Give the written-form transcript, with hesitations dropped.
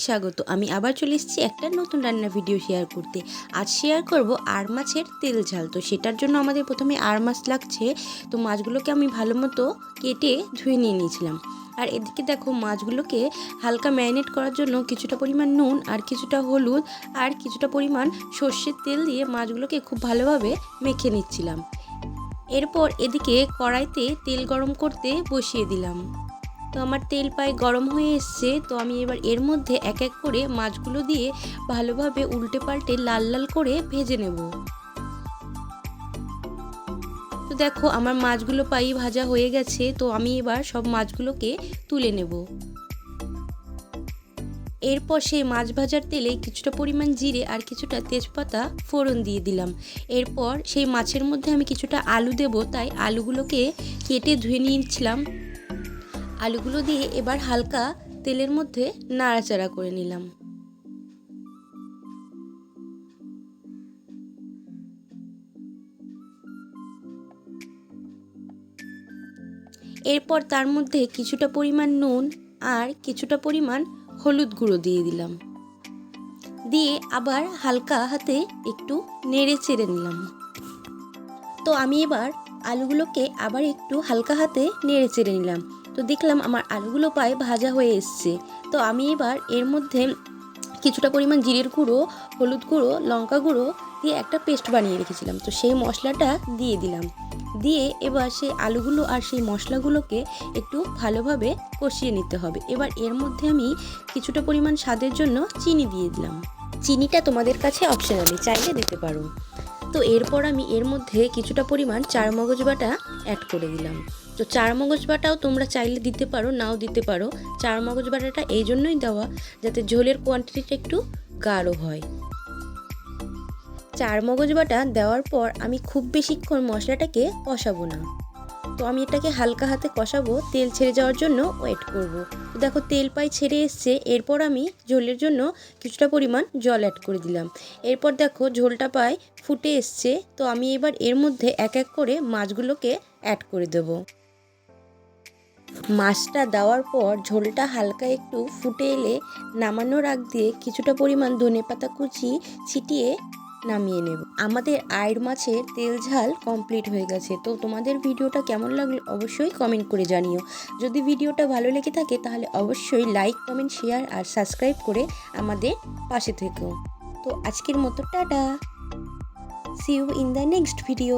স্বাগত। আমি আবার চলে এসেছি একটা নতুন রান্নার ভিডিও শেয়ার করতে। আজ শেয়ার করব আর মাছের তেল ঝাল। তো সেটার জন্য আমাদের প্রথমে আর মাছ লাগছে। তো মাছগুলোকে আমি ভালো মতো কেটে ধুয়ে নিয়ে নিয়েছিলাম। আর এদিকে দেখো মাছগুলোকে হালকা ম্যারিনেট করার জন্য কিছুটা পরিমাণ নুন আর কিছুটা হলুদ আর কিছুটা পরিমাণ সর্ষের তেল দিয়ে মাছগুলোকে খুব ভালোভাবে মেখে নিচ্ছিলাম। এরপর এদিকে কড়াইতে তেল গরম করতে বসিয়ে দিলাম। তো আমার তেল প্রায় গরম হয়ে এসছে। তো আমি এবার এর মধ্যে এক এক করে মাছগুলো দিয়ে ভালোভাবে উল্টে পাল্টে লাল লাল করে ভেজে নেব। তো দেখো আমার মাছগুলো প্রায় ভাজা হয়ে গেছে। তো আমি এবার সব মাছগুলোকে তুলে নেব। এরপর সেই মাছ ভাজার তেলে কিছুটা পরিমাণ জিরে আর কিছুটা তেজপাতা ফোড়ন দিয়ে দিলাম। এরপর সেই মাছের মধ্যে আমি কিছুটা আলু দেব, তাই আলুগুলোকে কেটে ধুয়ে নিয়েছিলাম। আলুগুলো দিয়ে এবার হালকা তেলের মধ্যে নাড়াচাড়া করে নিলাম। এরপর তার মধ্যে কিছুটা পরিমাণ নুন আর কিছুটা পরিমাণ হলুদ গুঁড়ো দিয়ে দিলাম। দিয়ে আবার হালকা হাতে একটু নেড়ে চেড়ে নিলাম। তো আমি এবার আলুগুলোকে আবার একটু হালকা হাতে নেড়ে চেড়ে নিলাম। তো দেখলাম আমার আলুগুলো প্রায় ভাজা হয়ে এসছে। তো আমি এবার এর মধ্যে কিছুটা পরিমাণ জিরের গুঁড়ো, হলুদ গুঁড়ো, লঙ্কা গুঁড়ো দিয়ে একটা পেস্ট বানিয়ে রেখেছিলাম। তো সেই মশলাটা দিয়ে দিলাম। দিয়ে এবার সেই আলুগুলো আর সেই মশলাগুলোকে একটু ভালোভাবে কষিয়ে নিতে হবে। এবার এর মধ্যে আমি কিছুটা পরিমাণ স্বাদের জন্য চিনি দিয়ে দিলাম। চিনিটা তোমাদের কাছে অপশনালি, চাইলে দিতে পারো। তো এরপর আমি এর মধ্যে কিছুটা পরিমাণ চারমগজ বাটা অ্যাড করে দিলাম। তো চারমগজ বাটাও তোমরা চাইলে দিতে পারো, নাও দিতে পারো। চারমগজ বাটাটা এই জন্যই দেওয়া যাতে ঝোলের কোয়ান্টিটিটা একটু গাঢ় হয়। চারমগজ বাটা দেওয়ার পর আমি খুব বেশিক্ষণ মশলাটাকে কষাবো না। তো আমি এটাকে হালকা হাতে কষাবো, তেল ছেড়ে যাওয়ার জন্য ওয়েট করব। তো দেখো তেল প্রায় ছেড়ে এসছে। এরপর আমি ঝোলের জন্য কিছুটা পরিমাণ জল অ্যাড করে দিলাম। এরপর দেখো ঝোলটা প্রায় ফুটে এসছে। তো আমি এবার এর মধ্যে এক এক করে মাছগুলোকে অ্যাড করে দেব। মাছটা দেওয়ার পর ঝোলটা হালকা একটু ফুটে এলে নামানোর আগ দিয়ে কিছুটা পরিমাণ ধনেপাতা কুচি ছিটিয়ে নামিয়ে নেব। আমাদের আইড় মাছের তেল ঝাল কমপ্লিট হয়ে গেছে। তো তোমাদের ভিডিওটা কেমন লাগলো অবশ্যই কমেন্ট করে জানিও। যদি ভিডিওটা ভালো লেগে থাকে তাহলে অবশ্যই লাইক, কমেন্ট, শেয়ার আর সাবস্ক্রাইব করে আমাদের পাশে থেকো। তো আজকের মতো টাটা, see you in the next video.